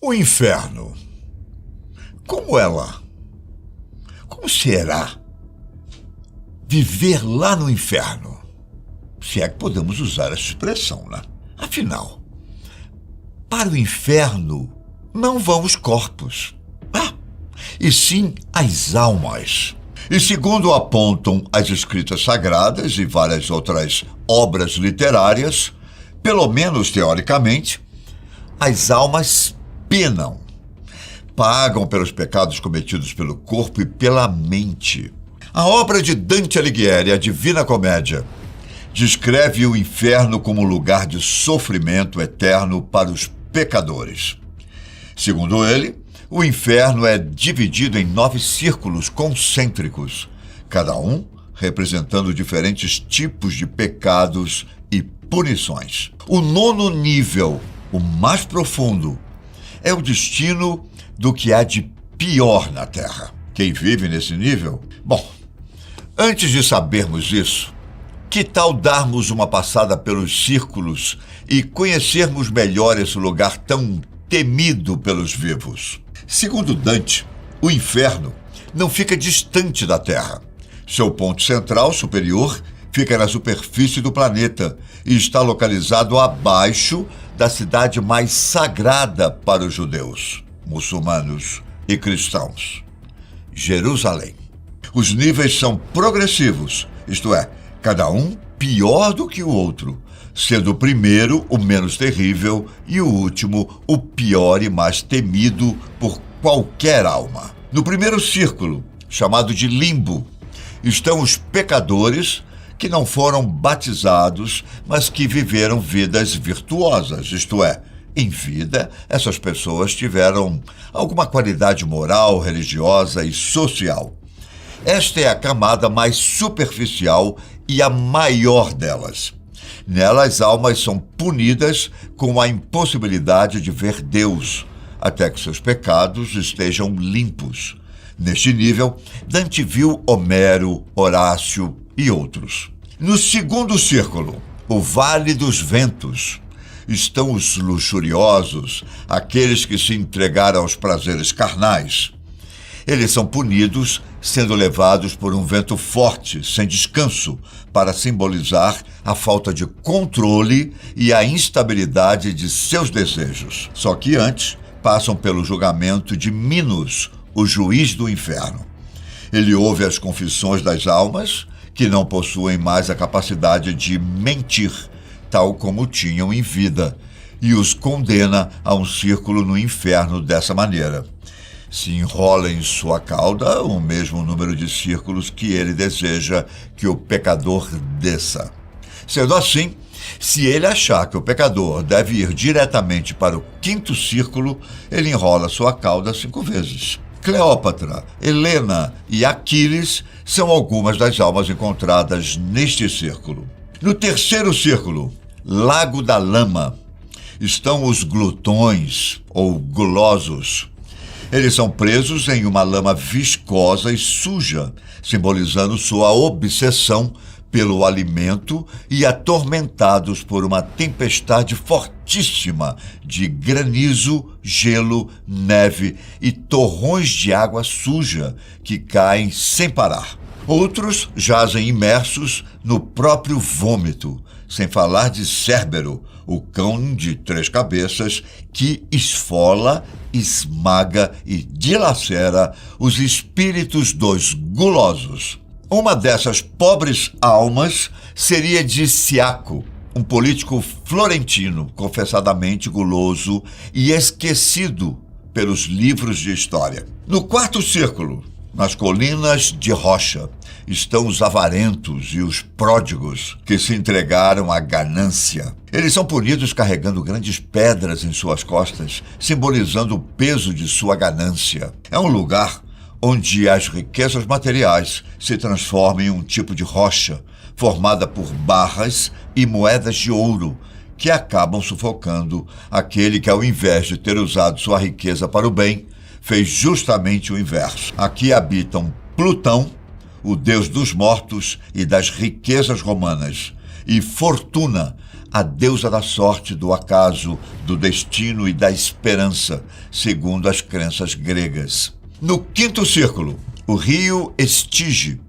O inferno. Como é lá? Como será viver lá no inferno? Se é que podemos usar essa expressão, né? Afinal, para o inferno não vão os corpos, e sim as almas. E segundo apontam as escritas sagradas e várias outras obras literárias, pelo menos teoricamente, as almas penam, pagam pelos pecados cometidos pelo corpo e pela mente. A obra de Dante Alighieri, A Divina Comédia, descreve o inferno como lugar de sofrimento eterno para os pecadores. Segundo ele, o inferno é dividido em 9 círculos concêntricos, cada um representando diferentes tipos de pecados e punições. O 9º nível, o mais profundo, é o destino do que há de pior na Terra. Quem vive nesse nível? Bom, antes de sabermos isso, que tal darmos uma passada pelos círculos e conhecermos melhor esse lugar tão temido pelos vivos? Segundo Dante, o inferno não fica distante da Terra. Seu ponto central superior fica na superfície do planeta e está localizado abaixo da cidade mais sagrada para os judeus, muçulmanos e cristãos, Jerusalém. Os níveis são progressivos, isto é, cada um pior do que o outro, sendo o primeiro o menos terrível e o último o pior e mais temido por qualquer alma. No primeiro círculo, chamado de limbo, estão os pecadores que não foram batizados, mas que viveram vidas virtuosas, isto é, em vida, essas pessoas tiveram alguma qualidade moral, religiosa e social. Esta é a camada mais superficial e a maior delas. Nela, as almas são punidas com a impossibilidade de ver Deus, até que seus pecados estejam limpos. Neste nível, Dante viu Homero, Horácio e outros. No segundo círculo, o Vale dos Ventos, estão os luxuriosos, aqueles que se entregaram aos prazeres carnais. Eles são punidos sendo levados por um vento forte, sem descanso, para simbolizar a falta de controle e a instabilidade de seus desejos. Só que antes, passam pelo julgamento de Minos, o juiz do inferno. Ele ouve as confissões das almas, que não possuem mais a capacidade de mentir, tal como tinham em vida, e os condena a um círculo no inferno dessa maneira. Se enrola em sua cauda o mesmo número de círculos que ele deseja que o pecador desça. Sendo assim, se ele achar que o pecador deve ir diretamente para o 5º círculo, ele enrola sua cauda 5 vezes. Cleópatra, Helena e Aquiles são algumas das almas encontradas neste círculo. No 3º círculo, Lago da Lama, estão os glutões ou gulosos. Eles são presos em uma lama viscosa e suja, simbolizando sua obsessão pelo alimento e atormentados por uma tempestade fortíssima de granizo, gelo, neve e torrões de água suja que caem sem parar. Outros jazem imersos no próprio vômito, sem falar de Cérbero, o cão de 3 cabeças que esfola, esmaga e dilacera os espíritos dos gulosos. Uma dessas pobres almas seria de Siaco, um político florentino, confessadamente guloso e esquecido pelos livros de história. No 4º círculo, nas colinas de rocha, estão os avarentos e os pródigos que se entregaram à ganância. Eles são punidos carregando grandes pedras em suas costas, simbolizando o peso de sua ganância. É um lugar onde as riquezas materiais se transformam em um tipo de rocha, formada por barras e moedas de ouro, que acabam sufocando aquele que, ao invés de ter usado sua riqueza para o bem, fez justamente o inverso. Aqui habitam Plutão, o deus dos mortos e das riquezas romanas, e Fortuna, a deusa da sorte, do acaso, do destino e da esperança, segundo as crenças gregas. No quinto círculo, o rio Estige,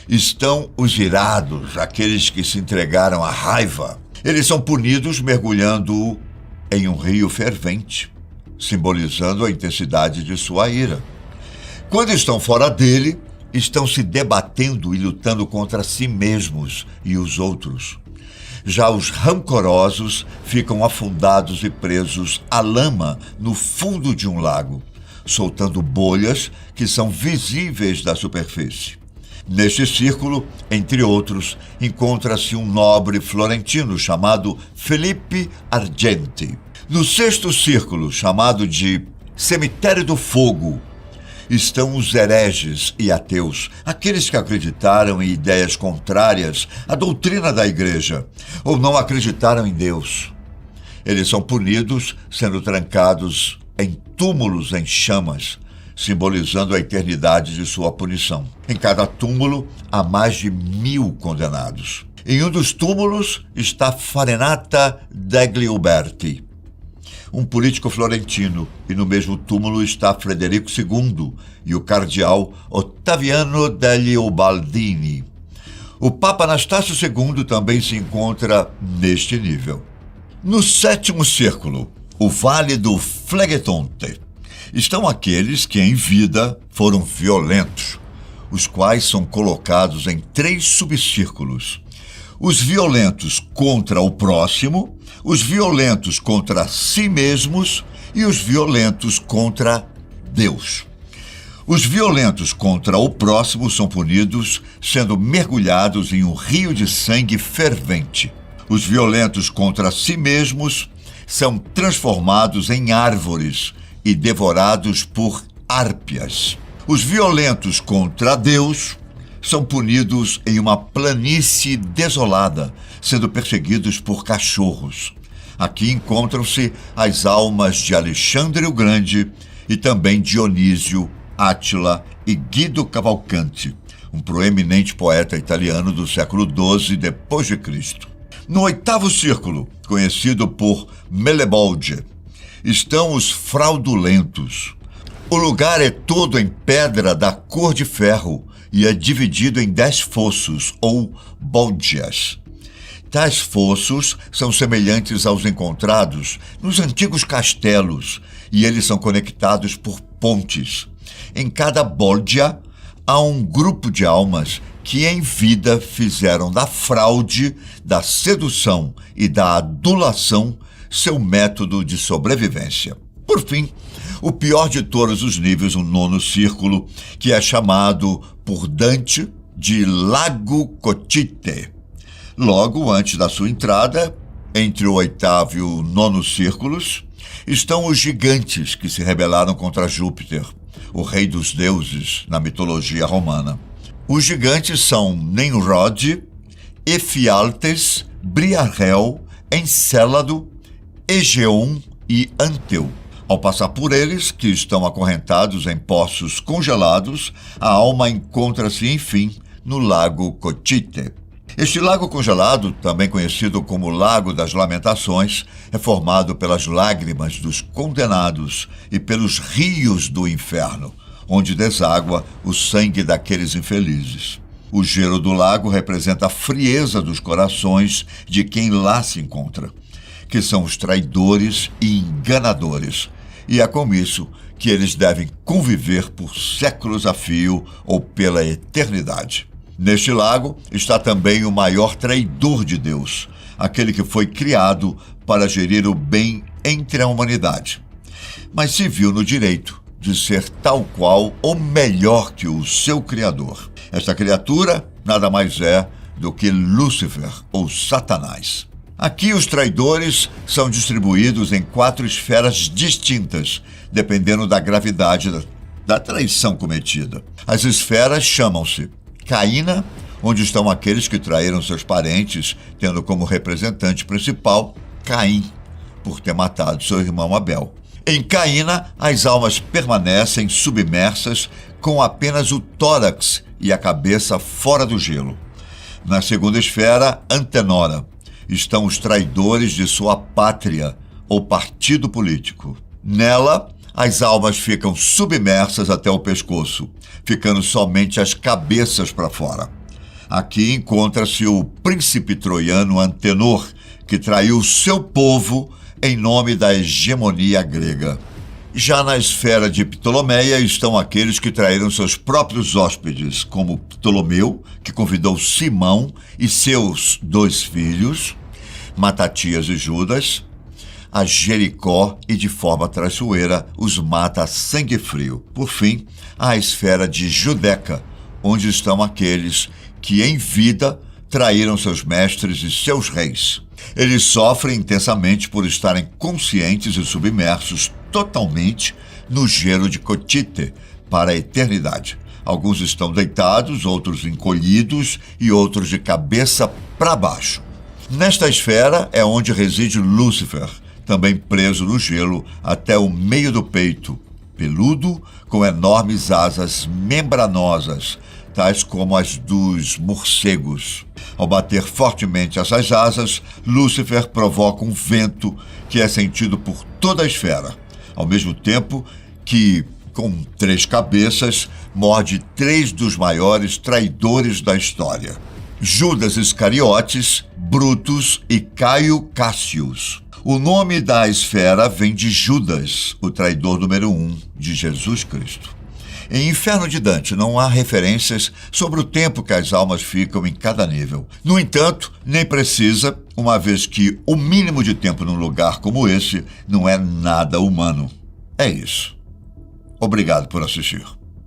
estão os irados, aqueles que se entregaram à raiva. Eles são punidos mergulhando em um rio fervente, simbolizando a intensidade de sua ira. Quando estão fora dele, estão se debatendo e lutando contra si mesmos e os outros. Já os rancorosos ficam afundados e presos à lama no fundo de um lago, soltando bolhas que são visíveis da superfície. Neste círculo, entre outros, encontra-se um nobre florentino chamado Felipe Argenti. No sexto círculo, chamado de Cemitério do Fogo, estão os hereges e ateus, aqueles que acreditaram em ideias contrárias à doutrina da igreja ou não acreditaram em Deus. Eles são punidos sendo trancados em túmulos em chamas, simbolizando a eternidade de sua punição. Em cada túmulo há mais de 1000 condenados. Em um dos túmulos está Farinata degli Uberti, um político florentino, e no mesmo túmulo está Frederico II e o cardeal Ottaviano degli Ubaldini. O Papa Anastácio II também se encontra neste nível. No sétimo círculo, o Vale do Flegetonte, estão aqueles que em vida foram violentos, os quais são colocados em 3 subcírculos: os violentos contra o próximo, os violentos contra si mesmos e os violentos contra Deus. Os violentos contra o próximo são punidos sendo mergulhados em um rio de sangue fervente. Os violentos contra si mesmos são transformados em árvores e devorados por árpias. Os violentos contra Deus são punidos em uma planície desolada, sendo perseguidos por cachorros. Aqui encontram-se as almas de Alexandre o Grande e também Dionísio, Átila e Guido Cavalcanti, um proeminente poeta italiano do século XII d.C. No oitavo círculo, conhecido por Melebolge, estão os fraudulentos. O lugar é todo em pedra da cor de ferro e é dividido em 10 fossos, ou bolgias. Tais fossos são semelhantes aos encontrados nos antigos castelos e eles são conectados por pontes. Em cada bolgia há um grupo de almas que em vida fizeram da fraude, da sedução e da adulação seu método de sobrevivência. Por fim, o pior de todos os níveis, o nono círculo, que é chamado por Dante de Lago Cotite. Logo antes da sua entrada, entre o oitavo e o nono círculos, estão os gigantes que se rebelaram contra Júpiter, o rei dos deuses na mitologia romana. Os gigantes são Nemrod, Efialtes, Briarel, Encélado, Egeon e Anteu. Ao passar por eles, que estão acorrentados em poços congelados, a alma encontra-se, enfim, no Lago Cotite. Este lago congelado, também conhecido como Lago das Lamentações, é formado pelas lágrimas dos condenados e pelos rios do inferno, onde deságua o sangue daqueles infelizes. O gelo do lago representa a frieza dos corações de quem lá se encontra, que são os traidores e enganadores, e é com isso que eles devem conviver por séculos a fio ou pela eternidade. Neste lago está também o maior traidor de Deus, aquele que foi criado para gerir o bem entre a humanidade, mas se viu no direito de ser tal qual ou melhor que o seu Criador. Esta criatura nada mais é do que Lúcifer ou Satanás. Aqui os traidores são distribuídos em 4 esferas distintas, dependendo da gravidade da traição cometida. As esferas chamam-se Caína, onde estão aqueles que traíram seus parentes, tendo como representante principal Caim, por ter matado seu irmão Abel. Em Caína, as almas permanecem submersas com apenas o tórax e a cabeça fora do gelo. Na segunda esfera, Antenora, estão os traidores de sua pátria ou partido político. Nela, as almas ficam submersas até o pescoço, ficando somente as cabeças para fora. Aqui encontra-se o príncipe troiano Antenor, que traiu seu povo em nome da hegemonia grega. Já na esfera de Ptolomeia estão aqueles que traíram seus próprios hóspedes, como Ptolomeu, que convidou Simão e seus 2 filhos, Matatias e Judas, a Jericó e, de forma traiçoeira, os mata a sangue frio. Por fim, a esfera de Judeca, onde estão aqueles que, em vida, traíram seus mestres e seus reis. Eles sofrem intensamente por estarem conscientes e submersos totalmente no gelo de Cotite para a eternidade. Alguns estão deitados, outros encolhidos e outros de cabeça para baixo. Nesta esfera é onde reside Lúcifer, também preso no gelo até o meio do peito, peludo, com enormes asas membranosas, tais como as dos morcegos. Ao bater fortemente essas asas, Lúcifer provoca um vento que é sentido por toda a esfera, ao mesmo tempo que, com 3 cabeças, morde 3 dos maiores traidores da história: Judas Iscariotes, Brutus e Caio Cassius. O nome da esfera vem de Judas, o traidor número 1 de Jesus Cristo. Em Inferno de Dante não há referências sobre o tempo que as almas ficam em cada nível. No entanto, nem precisa, uma vez que o mínimo de tempo num lugar como esse não é nada humano. É isso. Obrigado por assistir.